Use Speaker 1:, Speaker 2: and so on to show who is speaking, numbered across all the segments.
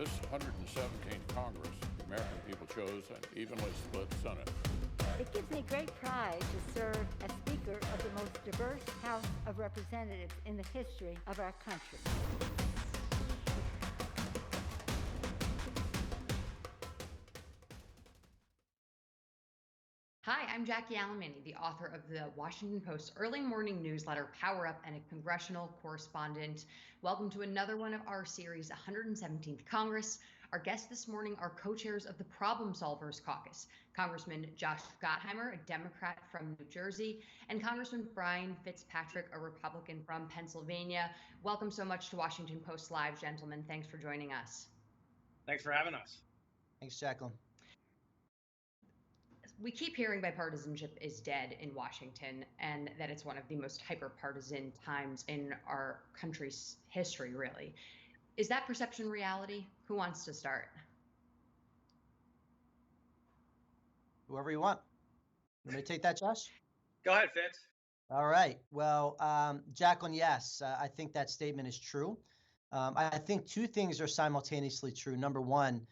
Speaker 1: this 117th Congress, the American people chose an evenly split Senate.
Speaker 2: It gives me great pride to serve as Speaker of the most diverse House of Representatives in the history of our country.
Speaker 3: Hi, I'm Jacqueline Alemany, the author of the Washington Post's early morning newsletter, Power Up, and a congressional correspondent. Welcome to another one of our series, 117th Congress. Our guests this morning are co-chairs of the Problem Solvers Caucus, Congressman Josh Gottheimer, a Democrat from New Jersey, and Congressman Brian Fitzpatrick, a Republican from Pennsylvania. Welcome so much to Washington Post Live, gentlemen. Thanks for joining us.
Speaker 4: Thanks for having us.
Speaker 5: Thanks, Jacqueline.
Speaker 3: We keep hearing bipartisanship is dead in Washington and that it's one of the most hyper-partisan times in our country's history, really. Is that perception reality? Who wants to start?
Speaker 5: Whoever you want. You want me to take that, Josh?
Speaker 4: Go ahead, Fitz.
Speaker 5: All right. Well, Jacqueline, yes, I think that statement is true. I think two things are simultaneously true. Number one,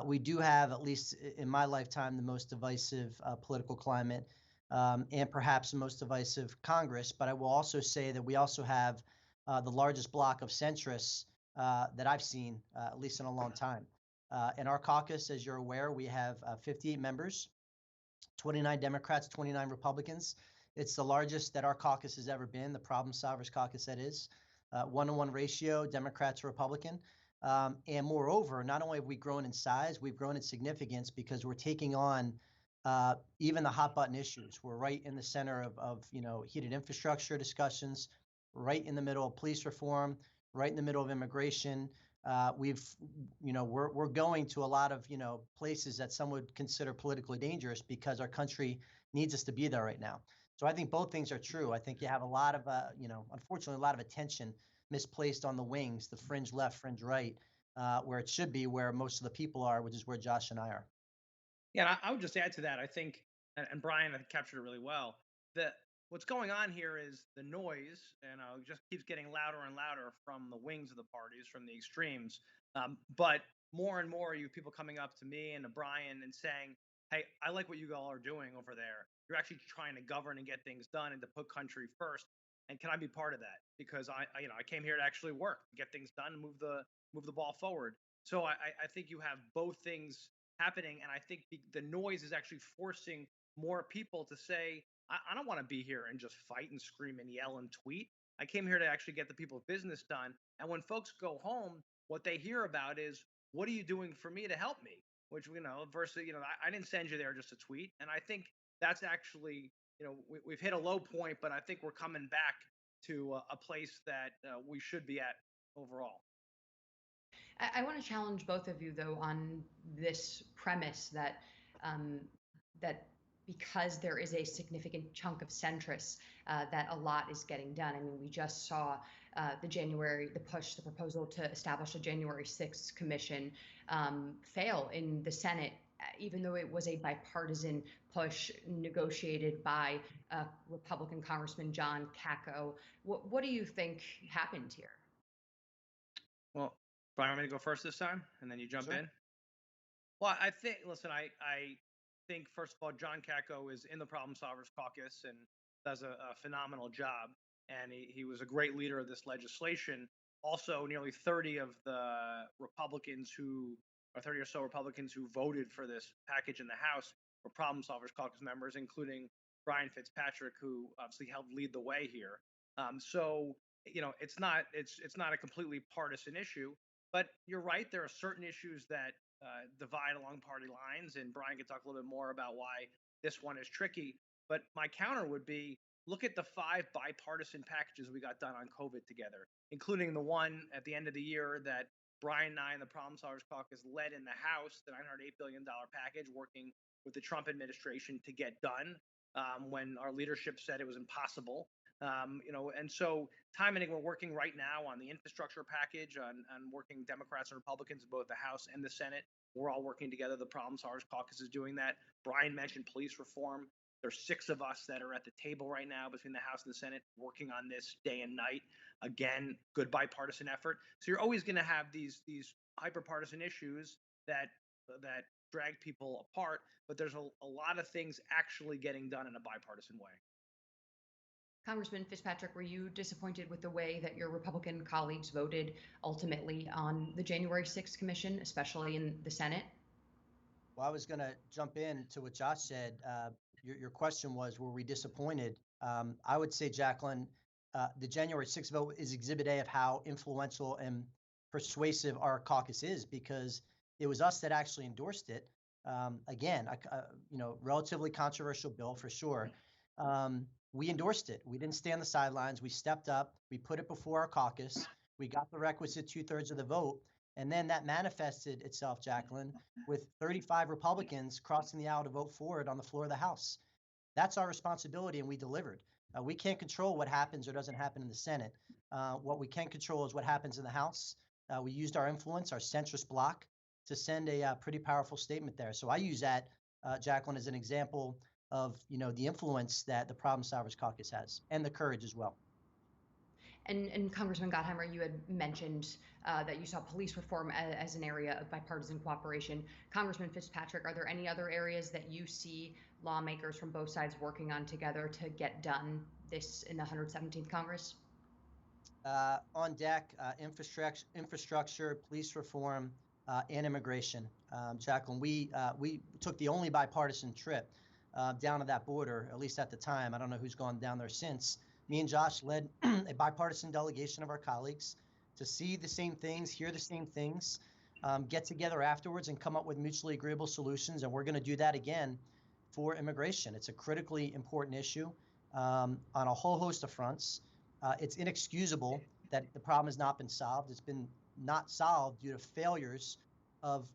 Speaker 5: we do have, at least in my lifetime, the most divisive political climate and perhaps the most divisive Congress. But I will also say that we also have the largest block of centrists that I've seen, at least in a long time. In our caucus, as you're aware, we have 58 members, 29 Democrats, 29 Republicans. It's the largest that our caucus has ever been, the Problem Solvers Caucus, that is. 1-to-1 ratio, Democrat to Republican. And moreover, not only have we grown in size, we've grown in significance because we're taking on even the hot button issues. We're right in the center of heated infrastructure discussions, right in the middle of police reform, right in the middle of immigration. We're going to a lot of places that some would consider politically dangerous because our country needs us to be there right now. So I think both things are true. I think you have a lot of unfortunately a lot of attention misplaced on the wings, the fringe left, fringe right, where it should be where most of the people are, which is where Josh and I are.
Speaker 4: Yeah, I would just add to that. I think, and Brian captured it really well, that what's going on here is the noise, just keeps getting louder and louder from the wings of the parties, from the extremes. But more and more, you have people coming up to me and to Brian and saying, "Hey, I like what you all are doing over there. You're actually trying to govern and get things done and to put country first. And can I be part of that? Because I came here to actually work, get things done, and move the ball forward." So I think you have both things happening, and I think the noise is actually forcing more people to say, I don't want to be here and just fight and scream and yell and tweet. I came here to actually get the people's business done. And when folks go home, what they hear about is, what are you doing for me to help me? Which, versus, I didn't send you there just to tweet. And I think that's actually, we've hit a low point, but I think we're coming back to a place that we should be at overall.
Speaker 3: I want to challenge both of you, though, on this premise that that because there is a significant chunk of centrists, that a lot is getting done. I mean, we just saw the proposal to establish a January 6th commission fail in the Senate, even though it was a bipartisan push negotiated by Republican Congressman John Kakko. What do you think happened here?
Speaker 4: Well, Brian, want me to go first this time, and then you jump in? Well, I think, listen, I think, first of all, John Kakko is in the Problem Solvers Caucus and does a phenomenal job. And he was a great leader of this legislation. Also, nearly 30 of the Republicans 30 or so Republicans who voted for this package in the House were Problem Solvers Caucus members, including Brian Fitzpatrick, who obviously helped lead the way here. So, it's not a completely partisan issue. But you're right, there are certain issues that divide along party lines, and Brian can talk a little bit more about why this one is tricky. But my counter would be, look at the 5 bipartisan packages we got done on COVID together, including the one at the end of the year that Brian and I and the Problem Solvers Caucus led in the House, the $908 billion package, working with the Trump administration to get done when our leadership said it was impossible. And so time and again, we're working right now on the infrastructure package, on working Democrats and Republicans in both the House and the Senate. We're all working together. The Problem Solvers Caucus is doing that. Brian mentioned police reform. There's 6 of us that are at the table right now between the House and the Senate working on this day and night. Again, good bipartisan effort. So you're always going to have these hyperpartisan issues that drag people apart, but there's a lot of things actually getting done in a bipartisan way.
Speaker 3: Congressman Fitzpatrick, were you disappointed with the way that your Republican colleagues voted ultimately on the January 6th commission, especially in the Senate?
Speaker 5: Well, I was going to jump in to what Josh said. Your question was, were we disappointed? I would say, Jacqueline, the January 6th vote is Exhibit A of how influential and persuasive our caucus is, because it was us that actually endorsed it. Again, relatively controversial bill for sure. We endorsed it. We didn't stay on the sidelines. We stepped up. We put it before our caucus. We got the requisite 2/3 of the vote. And then that manifested itself, Jacqueline, with 35 Republicans crossing the aisle to vote for it on the floor of the House. That's our responsibility, and we delivered. We can't control what happens or doesn't happen in the Senate. What we can control is what happens in the House. We used our influence, our centrist bloc, to send a pretty powerful statement there. So I use that, Jacqueline, as an example of the influence that the Problem Solvers Caucus has, and the courage as well.
Speaker 3: And Congressman Gottheimer, you had mentioned that you saw police reform as an area of bipartisan cooperation. Congressman Fitzpatrick, are there any other areas that you see lawmakers from both sides working on together to get done this in the 117th Congress?
Speaker 5: On deck, infrastructure, police reform, and immigration. Jacqueline, we took the only bipartisan trip down to that border, at least at the time. I don't know who's gone down there since. Me and Josh led a bipartisan delegation of our colleagues to see the same things, hear the same things, get together afterwards and come up with mutually agreeable solutions. And we're going to do that again for immigration. It's a critically important issue on a whole host of fronts. It's inexcusable that the problem has not been solved. It's been not solved due to failures of,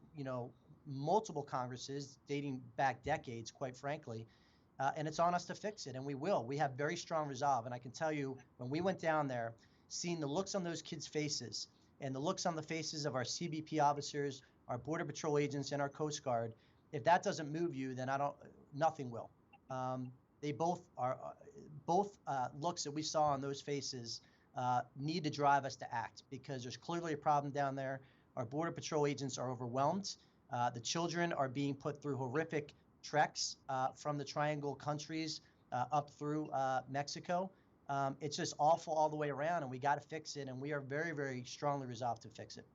Speaker 5: multiple Congresses dating back decades, quite frankly. And it's on us to fix it, and we will. We have very strong resolve. And I can tell you, when we went down there, seeing the looks on those kids' faces and the looks on the faces of our CBP officers, our Border Patrol agents, and our Coast Guard, if that doesn't move you, then nothing will. They both looks that we saw on those faces need to drive us to act, because there's clearly a problem down there. Our Border Patrol agents are overwhelmed. The children are being put through horrific treks from the Triangle countries up through Mexico. It's just awful all the way around, and we got to fix it, and we are very, very strongly resolved to fix it.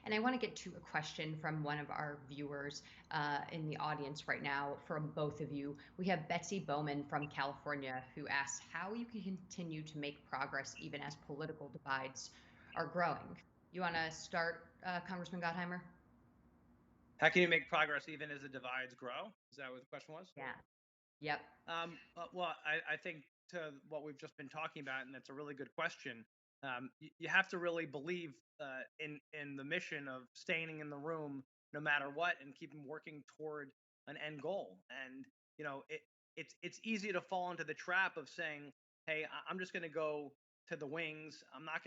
Speaker 3: And I want to get to a question from one of our viewers in the audience right now from both of you. We have Betsy Bowman from California who asks how you can continue to make progress even as political divides are growing. You want to start, Congressman Gottheimer?
Speaker 4: How can you make progress even as the divides grow? Is that what the question was?
Speaker 3: Yeah. Yep.
Speaker 4: Well, I think to what we've just been talking about, and that's a really good question. You have to really believe in the mission of staying in the room no matter what, and keeping working toward an end goal. And it's easy to fall into the trap of saying, "Hey, I'm just going to go to the wings. I'm not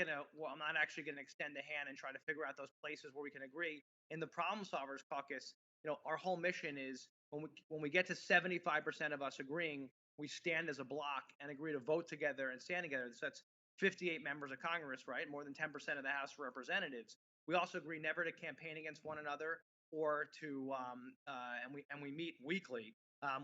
Speaker 4: actually going to extend a hand and try to figure out those places where we can agree." In the Problem Solvers Caucus, our whole mission is when we get to 75% of us agreeing, we stand as a block and agree to vote together and stand together. So that's 58 members of Congress, right? More than 10% of the House of Representatives. We also agree never to campaign against one another or to, and we meet weekly.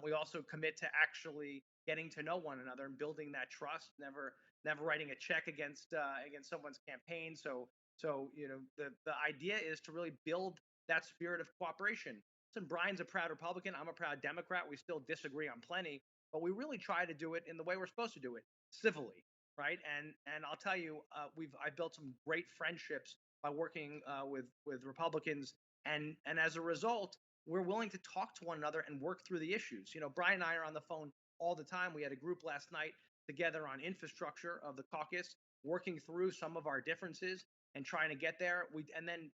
Speaker 4: We also commit to actually getting to know one another and building that trust. Never writing a check against someone's campaign. So the idea is to really build that spirit of cooperation. Listen, Brian's a proud Republican. I'm a proud Democrat. We still disagree on plenty, but we really try to do it in the way we're supposed to do it, civilly, right? And I'll tell you, I've built some great friendships by working with Republicans, and as a result, we're willing to talk to one another and work through the issues. Brian and I are on the phone all the time. We had a group last night together on infrastructure of the caucus, working through some of our differences and trying to get there. And then,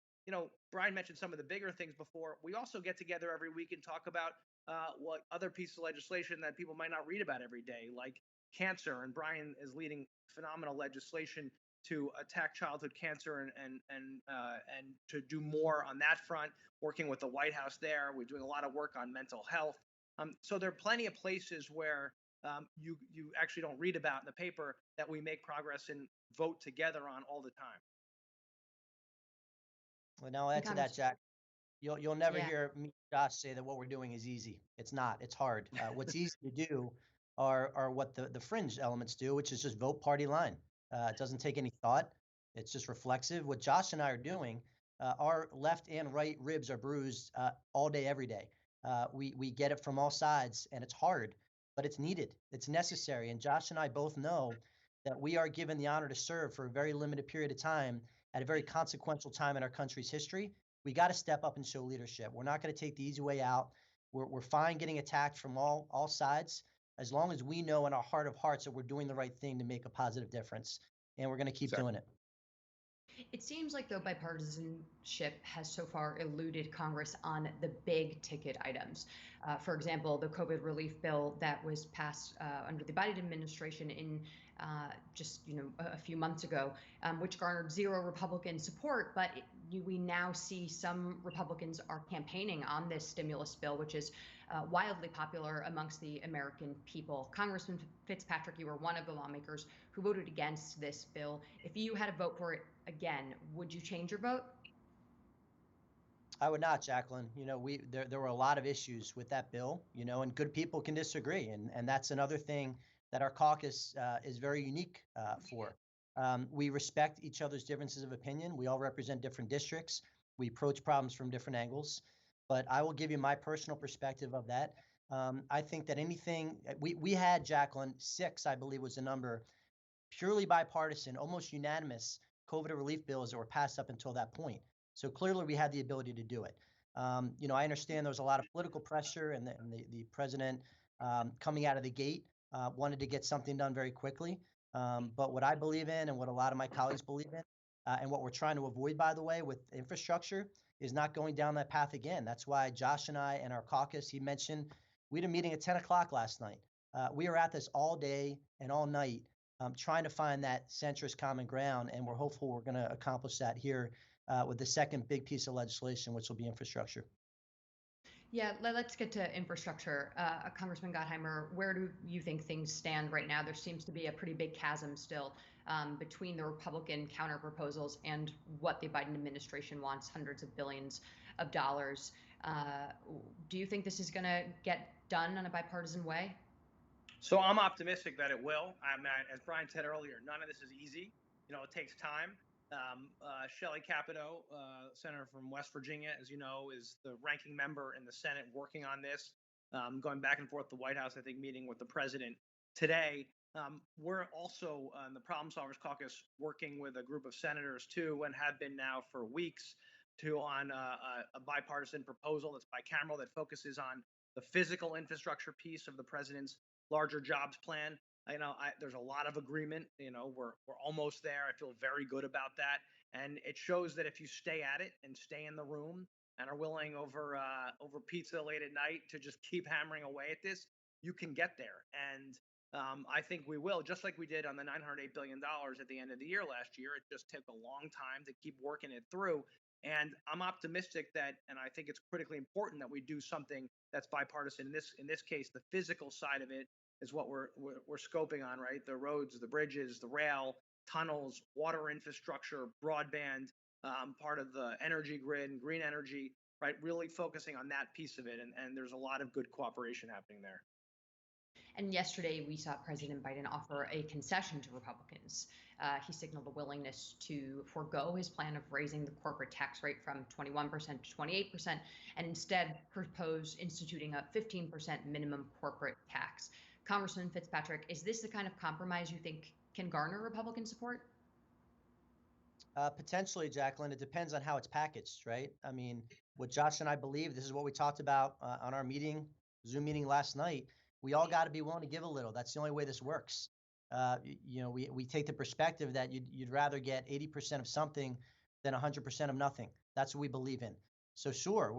Speaker 4: Brian mentioned some of the bigger things before. We also get together every week and talk about what other pieces of legislation that people might not read about every day, like cancer. And Brian is leading phenomenal legislation to attack childhood cancer and to do more on that front, working with the White House there. We're doing a lot of work on mental health. So there are plenty of places where you actually don't read about in the paper that we make progress and vote together on all the time.
Speaker 5: Well, now I'll
Speaker 3: And
Speaker 5: add to that,
Speaker 3: Congress,
Speaker 5: Jack. You'll never
Speaker 3: yeah.
Speaker 5: hear me, Josh, say that what we're doing is easy. It's not. It's hard. What's easy to do are what the fringe elements do, which is just vote party line. It doesn't take any thought. It's just reflexive. What Josh and I are doing, our left and right ribs are bruised all day, every day. We get it from all sides, and it's hard, but it's needed. It's necessary. And Josh and I both know that we are given the honor to serve for a very limited period of time at a very consequential time in our country's history. We got to step up and show leadership. We're not going to take the easy way out. We're fine getting attacked from all sides, as long as we know in our heart of hearts that we're doing the right thing to make a positive difference. And we're going to keep doing it.
Speaker 3: It seems like, though, bipartisanship has so far eluded Congress on the big ticket items. For example, the COVID relief bill that was passed under the Biden administration in just a few months ago, which garnered zero Republican support, but we now see some Republicans are campaigning on this stimulus bill, which is wildly popular amongst the American people. Congressman Fitzpatrick, you were one of the lawmakers who voted against this bill. If you had to vote for it again, would you change your vote?
Speaker 5: I would not, Jacqueline. There were a lot of issues with that bill, and good people can disagree. And that's another thing that our caucus is very unique for. We respect each other's differences of opinion. We all represent different districts. We approach problems from different angles. But I will give you my personal perspective of that. I think that anything we had, Jacqueline, 6, I believe was the number, purely bipartisan, almost unanimous COVID relief bills that were passed up until that point. So clearly we had the ability to do it. I understand there was a lot of political pressure, and the president coming out of the gate wanted to get something done very quickly. But what I believe in, and what a lot of my colleagues believe in, and what we're trying to avoid, by the way, with infrastructure, is not going down that path again. That's why Josh and I and our caucus, he mentioned, we had a meeting at 10 o'clock last night. We are at this all day and all night, trying to find that centrist common ground, and we're hopeful we're going to accomplish that here with the second big piece of legislation, which will be infrastructure.
Speaker 3: Yeah, let's get to infrastructure. Congressman Gottheimer, where do you think things stand right now? There seems to be a pretty big chasm still between the Republican counter proposals and what the Biden administration wants, hundreds of billions of dollars. Do you think this is going to get done in a bipartisan way?
Speaker 4: So I'm optimistic that it will. As Brian said earlier, none of this is easy. It takes time. Shelley Capito, senator from West Virginia, as you know, is the ranking member in the Senate working on this, going back and forth the White House, I think, meeting with the president today. We're also in the Problem Solvers Caucus working with a group of senators, too, and have been now for weeks, on a bipartisan proposal that's bicameral that focuses on the physical infrastructure piece of the president's larger jobs plan. There's a lot of agreement. We're almost there. I feel very good about that, and it shows that if you stay at it and stay in the room and are willing over pizza late at night to just keep hammering away at this, you can get there. And I think we will, just like we did on the $908 billion at the end of the year last year. It just took a long time to keep working it through. And I'm optimistic that, and I think it's critically important that we do something that's bipartisan. In this case, the physical side of it is what we're scoping on, right? The roads, the bridges, the rail, tunnels, water infrastructure, broadband, part of the energy grid and green energy, right? Really focusing on that piece of it. And there's a lot of good cooperation happening there.
Speaker 3: And yesterday, we saw President Biden offer a concession to Republicans. He signaled a willingness to forego his plan of raising the corporate tax rate from 21% to 28%, and instead propose instituting a 15% minimum corporate tax. Congressman Fitzpatrick, is this the kind of compromise you think can garner Republican support?
Speaker 5: Potentially, Jacqueline. It depends on how it's packaged, right? I mean, what Josh and I believe, this is what we talked about on our Zoom meeting last night. We all got to be willing to give a little. That's the only way this works. We take the perspective that you'd rather get 80% of something than 100% of nothing. That's what we believe in. So sure,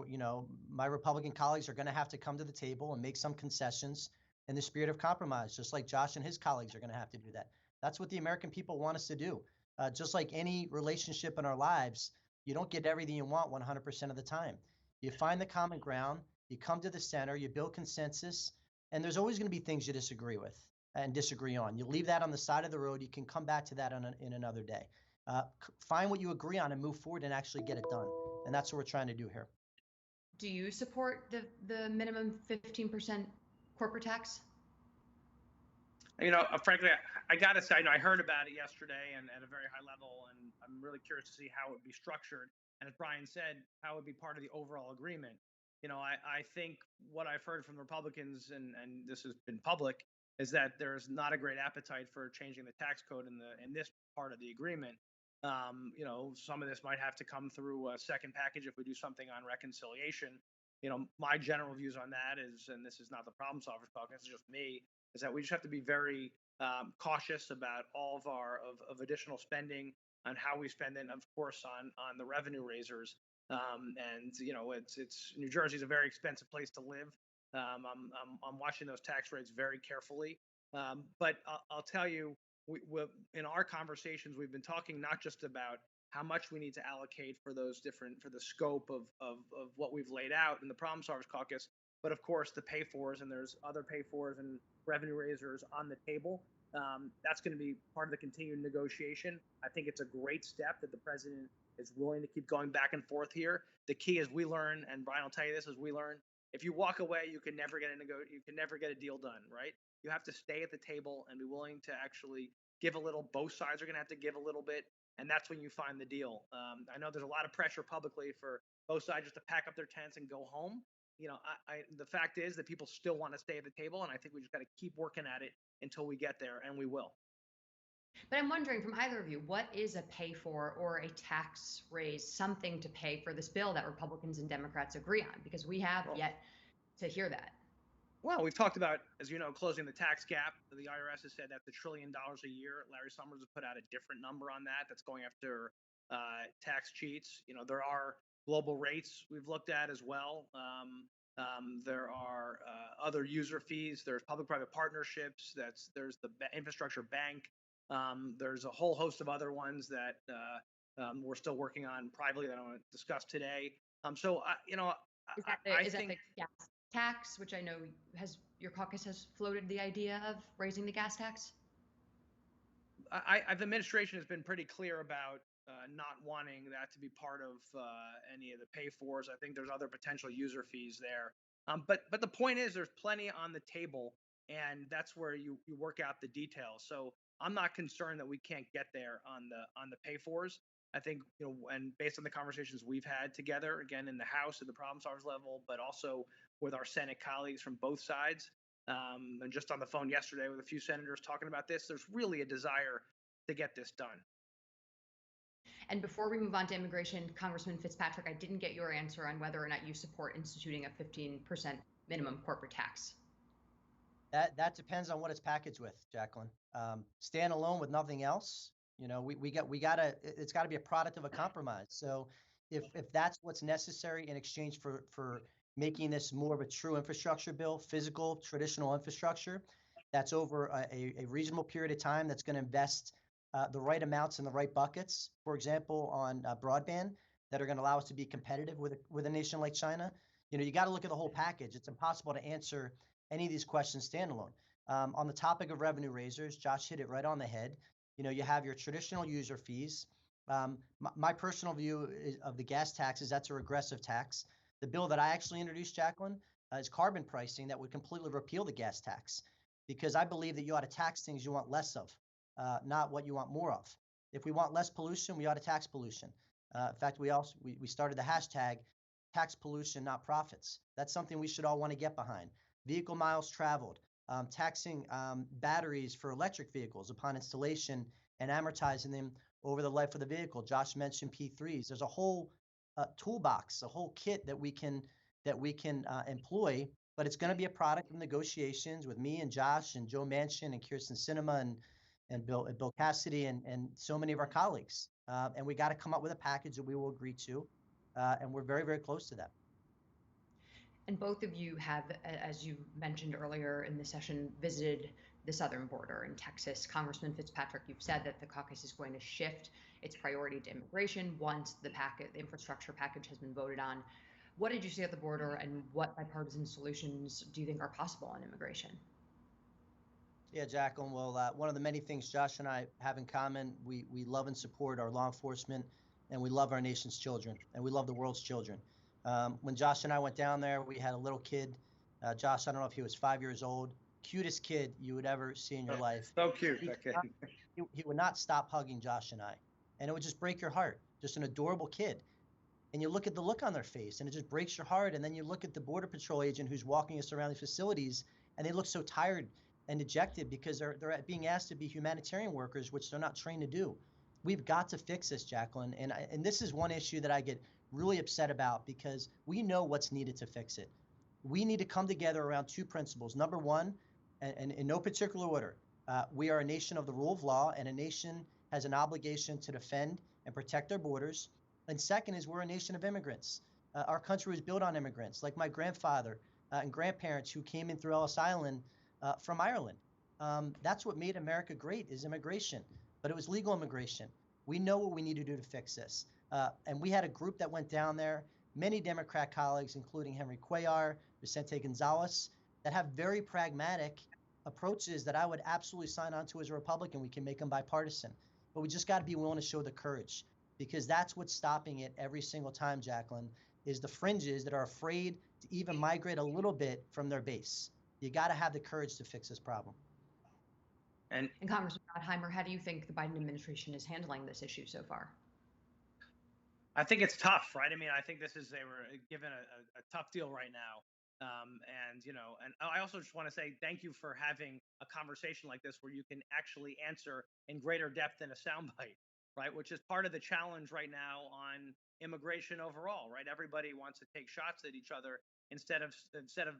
Speaker 5: my Republican colleagues are going to have to come to the table and make some concessions in the spirit of compromise, just like Josh and his colleagues are going to have to do that. That's what the American people want us to do. Just like any relationship in our lives, you don't get everything you want 100% of the time. You find the common ground, you come to the center, you build consensus, and there's always going to be things you disagree with and disagree on. You leave that on the side of the road. You can come back to that in another day. Find what you agree on and move forward and actually get it done. And that's what we're trying to do here.
Speaker 3: Do you support the minimum 15% corporate tax?
Speaker 4: Frankly, I got to say, I heard about it yesterday and at a very high level, and I'm really curious to see how it would be structured. And as Brian said, how it would be part of the overall agreement. I think what I've heard from the Republicans, and this has been public, is that there's not a great appetite for changing the tax code in this part of the agreement. Some of this might have to come through a second package if we do something on reconciliation. My general views on that is, and this is not the problem solvers talking, this is just me, is that we just have to be very cautious about all of our additional spending, on how we spend it, and of course on the revenue raisers. It's New Jersey is a very expensive place to live. I'm watching those tax rates very carefully. But I'll tell you, in our conversations, we've been talking not just about how much we need to allocate for the scope of what we've laid out in the Problem Solvers Caucus, but of course the pay-fors, and there's other pay-fors and revenue raisers on the table. That's going to be part of the continued negotiation. I think it's a great step that the president is willing to keep going back and forth here. The key is we learn, and Brian will tell you this, as we learn, if you walk away, you can never get a deal done, right? You have to stay at the table and be willing to actually give a little. Both sides are going to have to give a little bit, and that's when you find the deal. I know there's a lot of pressure publicly for both sides just to pack up their tents and go home. The fact is that people still want to stay at the table, and I think we just got to keep working at it until we get there, and we will.
Speaker 3: But I'm wondering from either of you, what is a pay for or a tax raise, something to pay for this bill that Republicans and Democrats agree on? Because we have yet to hear that.
Speaker 4: Well, we've talked about, as you know, closing the tax gap. The IRS has said that's $1 trillion a year. Larry Summers has put out a different number on that. That's going after tax cheats. There are global rates we've looked at as well. There are other user fees. There's public-private partnerships. There's the infrastructure bank. There's a whole host of other ones that we're still working on privately that I don't want to discuss today.
Speaker 3: Is that the gas tax, which I know your caucus has floated the idea of raising the gas tax?
Speaker 4: The administration has been pretty clear about not wanting that to be part of any of the pay-fors. I think there's other potential user fees there. But the point is, there's plenty on the table, and that's where you work out the details. So I'm not concerned that we can't get there on the pay-fors. I think, and based on the conversations we've had together, again, in the House at the problem solvers level, but also with our Senate colleagues from both sides, and just on the phone yesterday with a few senators talking about this, there's really a desire to get this done.
Speaker 3: And before we move on to immigration, Congressman Fitzpatrick, I didn't get your answer on whether or not you support instituting a 15% minimum corporate tax.
Speaker 5: That depends on what it's packaged with, Jacqueline. Stand alone with nothing else. It's got to be a product of a compromise. So if that's what's necessary in exchange for making this more of a true infrastructure bill, physical, traditional infrastructure, that's over a reasonable period of time, that's going to invest the right amounts in the right buckets, for example, on broadband, that are going to allow us to be competitive with a nation like China. You got to look at the whole package. It's impossible to answer any of these questions standalone. On the topic of revenue raisers, Josh hit it right on the head. You have your traditional user fees. My personal view of the gas tax is that's a regressive tax. The bill that I actually introduced, Jacqueline, is carbon pricing that would completely repeal the gas tax, because I believe that you ought to tax things you want less of, not what you want more of. If we want less pollution, we ought to tax pollution. In fact, we started the hashtag tax pollution, not profits. That's something we should all want to get behind. Vehicle miles traveled, taxing batteries for electric vehicles upon installation and amortizing them over the life of the vehicle. Josh mentioned P3s. There's a whole toolbox, a whole kit that we can employ, but it's going to be a product of negotiations with me and Josh and Joe Manchin and Kirsten Sinema and Bill Cassidy and so many of our colleagues. And we got to come up with a package that we will agree to, and we're very, very close to that.
Speaker 3: And both of you have, as you mentioned earlier in the session, visited the southern border in Texas. Congressman Fitzpatrick, you've said that the caucus is going to shift its priority to immigration once the infrastructure package has been voted on. What did you see at the border, and what bipartisan solutions do you think are possible on immigration?
Speaker 5: Yeah, Jacqueline. Well, one of the many things Josh and I have in common, we love and support our law enforcement, and we love our nation's children, and we love the world's children. When Josh and I went down there, we had a little kid. Josh, I don't know if he was 5 years old, cutest kid you would ever see in your life.
Speaker 4: So cute,
Speaker 5: He,
Speaker 4: that kid.
Speaker 5: he would not stop hugging Josh and I, and it would just break your heart. Just an adorable kid. And you look at the look on their face, and it just breaks your heart. And then you look at the Border Patrol agent who's walking us around the facilities, and they look so tired and dejected because they're being asked to be humanitarian workers, which they're not trained to do. We've got to fix this, Jacqueline. And this is one issue that I get really upset about because we know what's needed to fix it. We need to come together around two principles. Number one, and in no particular order, we are a nation of the rule of law, and a nation has an obligation to defend and protect their borders. And second is we're a nation of immigrants. Our country was built on immigrants, like my grandfather and grandparents who came in through Ellis Island from Ireland. That's what made America great is immigration, but it was legal immigration. We know what we need to do to fix this. And we had a group that went down there, many Democrat colleagues, including Henry Cuellar, Vicente Gonzalez, that have very pragmatic approaches that I would absolutely sign on to as a Republican. We can make them bipartisan, but we just got to be willing to show the courage, because that's what's stopping it every single time, Jacqueline, is the fringes that are afraid to even migrate a little bit from their base. You got to have the courage to fix this problem.
Speaker 4: And
Speaker 3: Congressman Gottheimer, how do you think the Biden administration is handling this issue so far?
Speaker 4: I think it's tough, right? I mean, I think they were given a tough deal right now. And I also just want to say thank you for having a conversation like this where you can actually answer in greater depth than a soundbite, right? Which is part of the challenge right now on immigration overall, right? Everybody wants to take shots at each other instead of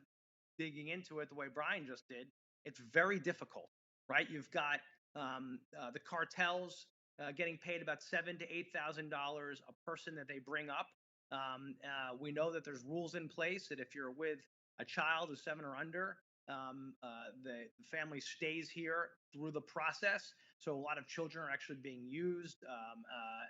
Speaker 4: digging into it the way Brian just did. It's very difficult, right? You've got the cartels getting paid about $7,000 to $8,000 a person that they bring up. We know that there's rules in place that if you're with a child who's 7 or under, the family stays here through the process. So a lot of children are actually being used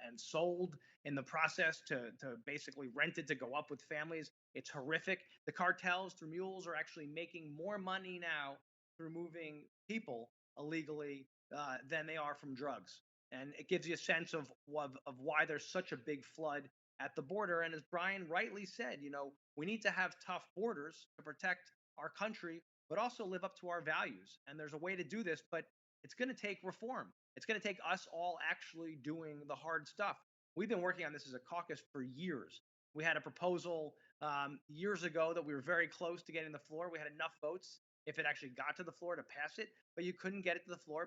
Speaker 4: and sold in the process to basically rented to go up with families. It's horrific. The cartels through mules are actually making more money now through moving people illegally than they are from drugs. And it gives you a sense of why there's such a big flood at the border. And as Brian rightly said, we need to have tough borders to protect our country, but also live up to our values. And there's a way to do this, but it's going to take reform. It's going to take us all actually doing the hard stuff. We've been working on this as a caucus for years. We had a proposal years ago that we were very close to getting to the floor. We had enough votes if it actually got to the floor to pass it, but you couldn't get it to the floor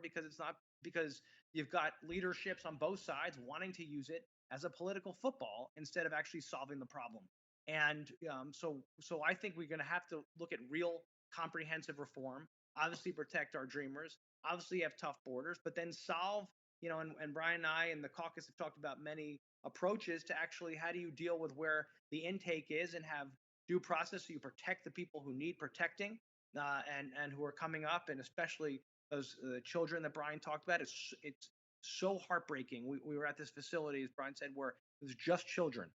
Speaker 4: because you've got leaderships on both sides wanting to use it as a political football instead of actually solving the problem. And so I think we're going to have to look at real comprehensive reform, obviously protect our dreamers, obviously have tough borders, but then solve, and Brian and I and the caucus have talked about many approaches to actually how do you deal with where the intake is and have due process so you protect the people who need protecting and who are coming up, and especially those children that Brian talked about. It's so heartbreaking. We were at this facility, as Brian said, where it was just children,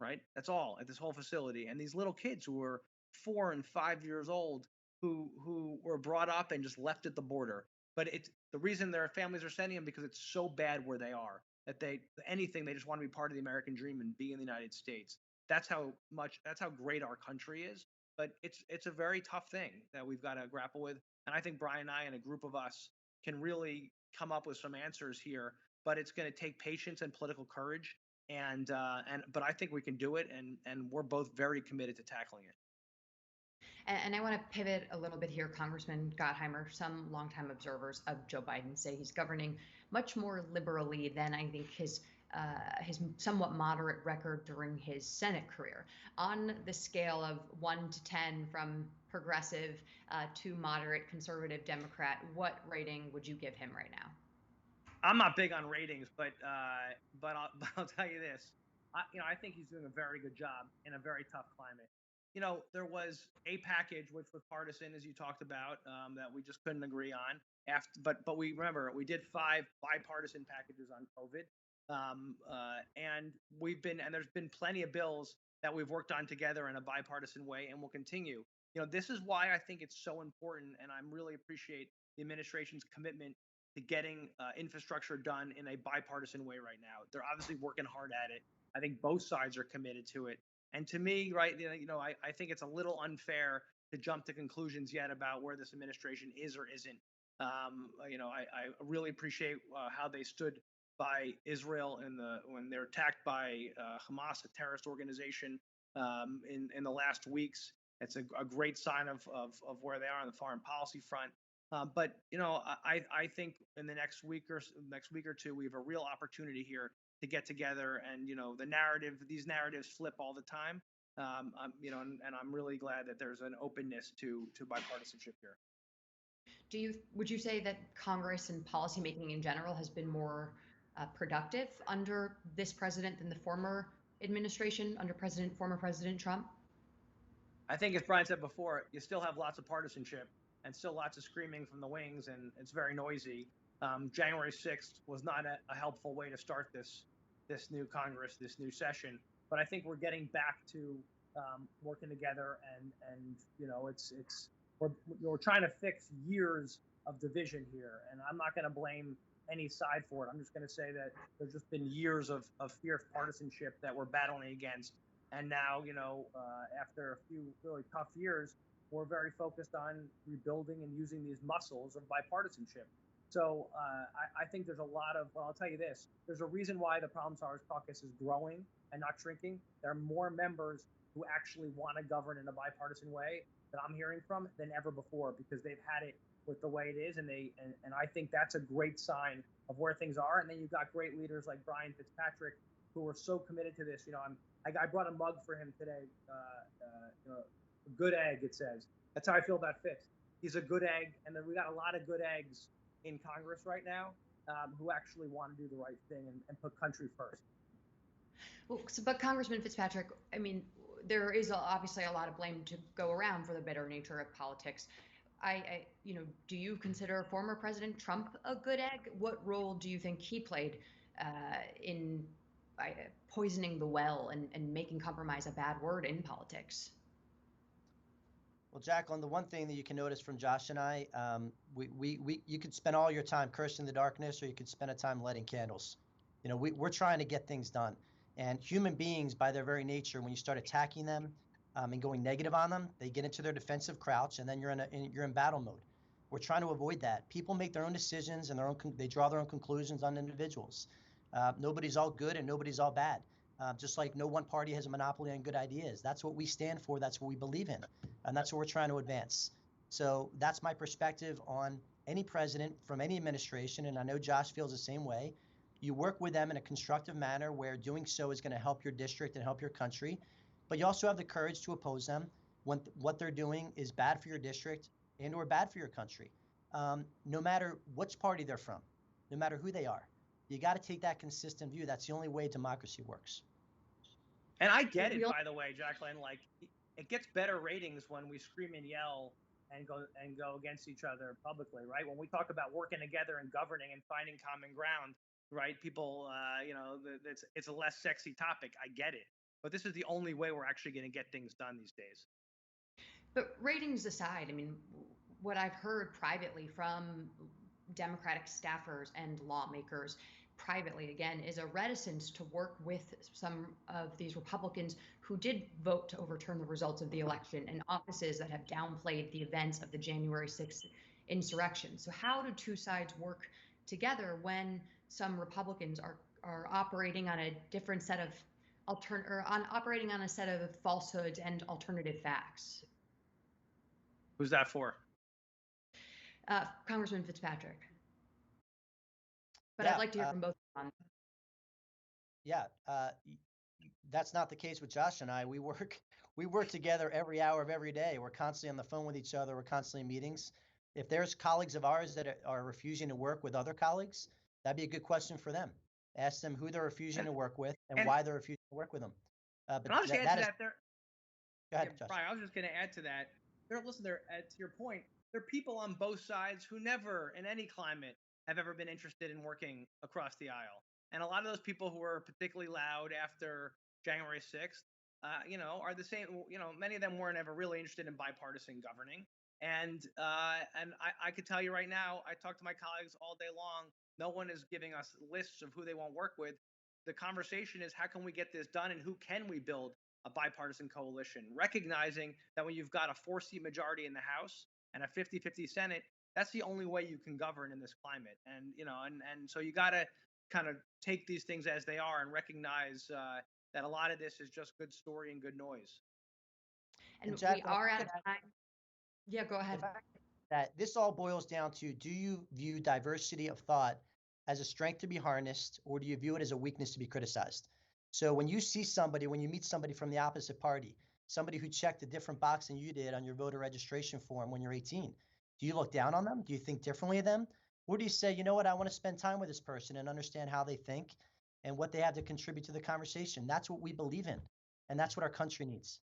Speaker 4: right? That's all at this whole facility. And these little kids who were 4 and 5 years old who were brought up and just left at the border. But it's the reason their families are sending them because it's so bad where they are that they just want to be part of the American dream and be in the United States. That's how great our country is. But it's a very tough thing that we've got to grapple with. And I think Brian and I and a group of us can really come up with some answers here. But it's going to take patience and political courage. But I think we can do it, and we're both very committed to tackling it.
Speaker 3: And I want to pivot a little bit here, Congressman Gottheimer. Some longtime observers of Joe Biden say he's governing much more liberally than I think his somewhat moderate record during his Senate career. On the scale of 1 to 10, from progressive to moderate conservative Democrat, what rating would you give him right now?
Speaker 4: I'm not big on ratings, but I'll tell you this. I think he's doing a very good job in a very tough climate. There was a package which was partisan, as you talked about, that we just couldn't agree on. But we remember we did 5 bipartisan packages on COVID, and there's been plenty of bills that we've worked on together in a bipartisan way, and will continue. This is why I think it's so important, and I really appreciate the administration's commitment to getting infrastructure done in a bipartisan way right now. They're obviously working hard at it. I think both sides are committed to it. And to me, right, I think it's a little unfair to jump to conclusions yet about where this administration is or isn't. I really appreciate how they stood by Israel when they're attacked by Hamas, a terrorist organization, in the last weeks. It's a great sign of where they are on the foreign policy front. But I think in the next week or two, we have a real opportunity here to get together. And these narratives flip all the time. And I'm really glad that there's an openness to bipartisanship here.
Speaker 3: Would you say that Congress and policymaking in general has been more productive under this president than the former administration under former President Trump?
Speaker 4: I think, as Brian said before, you still have lots of partisanship and still lots of screaming from the wings, and it's very noisy. January 6th was not a helpful way to start this new Congress, this new session. But I think we're getting back to working together, and we're trying to fix years of division here, and I'm not going to blame any side for it. I'm just going to say that there's just been years of fierce partisanship that we're battling against. And now, after a few really tough years, we're very focused on rebuilding and using these muscles of bipartisanship. So I think there's a lot of, well, I'll tell you this, there's a reason why the Problem Solvers Caucus is growing and not shrinking. There are more members who actually want to govern in a bipartisan way that I'm hearing from than ever before, because they've had it with the way it is, and I think that's a great sign of where things are. And then you've got great leaders like Brian Fitzpatrick, who are so committed to this. I brought a mug for him today. A good egg, it says. That's how I feel about Fitz. He's a good egg, and then we got a lot of good eggs in Congress right now who actually want to do the right thing and put country first.
Speaker 3: Well, but Congressman Fitzpatrick, I mean, there is obviously a lot of blame to go around for the bitter nature of politics. Do you consider former President Trump a good egg? What role do you think he played in poisoning the well and making compromise a bad word in politics?
Speaker 5: Well, Jacqueline, the one thing that you can notice from Josh and I, you could spend all your time cursing the darkness, or you could spend a time lighting candles. We're trying to get things done. And human beings, by their very nature, when you start attacking them and going negative on them, they get into their defensive crouch, and then you're in battle mode. We're trying to avoid that. People make their own decisions, and they draw their own conclusions on individuals. Nobody's all good and nobody's all bad. Just like no one party has a monopoly on good ideas. That's what we stand for. That's what we believe in. And that's what we're trying to advance. So that's my perspective on any president from any administration. And I know Josh feels the same way. You work with them in a constructive manner where doing so is going to help your district and help your country. But you also have the courage to oppose them when what they're doing is bad for your district and or bad for your country. No matter which party they're from, no matter who they are. You got to take that consistent view. That's the only way democracy works.
Speaker 4: And I get it, by the way, Jacqueline. Like, it gets better ratings when we scream and yell and go against each other publicly, right? When we talk about working together and governing and finding common ground, right? People, it's a less sexy topic. I get it, but this is the only way we're actually going to get things done these days.
Speaker 3: But ratings aside, I mean, what I've heard privately from Democratic staffers and lawmakers privately, again, is a reticence to work with some of these Republicans who did vote to overturn the results of the election, and offices that have downplayed the events of the January 6th insurrection. So how do two sides work together when some Republicans are operating on a different set of operating on a set of falsehoods and alternative facts?
Speaker 4: Who's that for?
Speaker 3: Congressman Fitzpatrick. But
Speaker 5: Yeah,
Speaker 3: I'd like to hear from both of them.
Speaker 5: Yeah, that's not the case with Josh and I. We work together every hour of every day. We're constantly on the phone with each other. We're constantly in meetings. If there's colleagues of ours that are refusing to work with other colleagues, that'd be a good question for them. Ask them who they're refusing to work with and why they're refusing to work with them. But
Speaker 4: I'll just add to that.
Speaker 5: Go ahead, Josh.
Speaker 4: Brian, I was just going to add to that. To your point, there are people on both sides who never, in any climate, have ever been interested in working across the aisle. And a lot of those people who were particularly loud after January 6th, are the same. Many of them weren't ever really interested in bipartisan governing. And I could tell you right now, I talk to my colleagues all day long. No one is giving us lists of who they won't work with. The conversation is, how can we get this done, and who can we build a bipartisan coalition? Recognizing that when you've got a 4-seat majority in the House and a 50-50 Senate, that's the only way you can govern in this climate. And and so you got to kind of take these things as they are and recognize that a lot of this is just good story and good noise.
Speaker 3: And
Speaker 5: Jack,
Speaker 3: we are out of time. Yeah, go ahead.
Speaker 5: That this all boils down to, do you view diversity of thought as a strength to be harnessed, or do you view it as a weakness to be criticized? So when you see somebody, when you meet somebody from the opposite party, somebody who checked a different box than you did on your voter registration form when you're 18, do you look down on them? Do you think differently of them? Or do you say, you know what, I want to spend time with this person and understand how they think and what they have to contribute to the conversation? That's what we believe in, and that's what our country needs.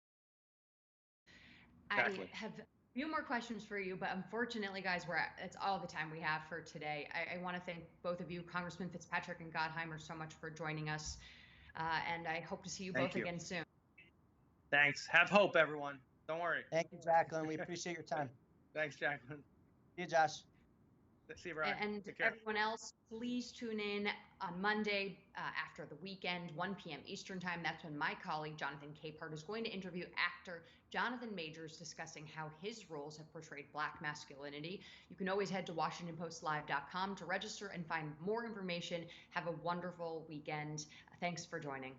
Speaker 4: Exactly.
Speaker 3: I have a few more questions for you, but unfortunately, guys, that's all the time we have for today. I want to thank both of you, Congressman Fitzpatrick and Gottheimer, so much for joining us. And I hope to see you both again soon.
Speaker 4: Thanks. Have hope, everyone. Don't worry.
Speaker 5: Thank you, Jacqueline. We appreciate your time.
Speaker 4: Thanks, Jacqueline.
Speaker 5: See you, Josh.
Speaker 4: See you, Brian.
Speaker 3: And everyone else, please tune in on Monday after the weekend, 1 p.m. Eastern Time. That's when my colleague, Jonathan Capehart, is going to interview actor Jonathan Majors, discussing how his roles have portrayed Black masculinity. You can always head to WashingtonPostLive.com to register and find more information. Have a wonderful weekend. Thanks for joining.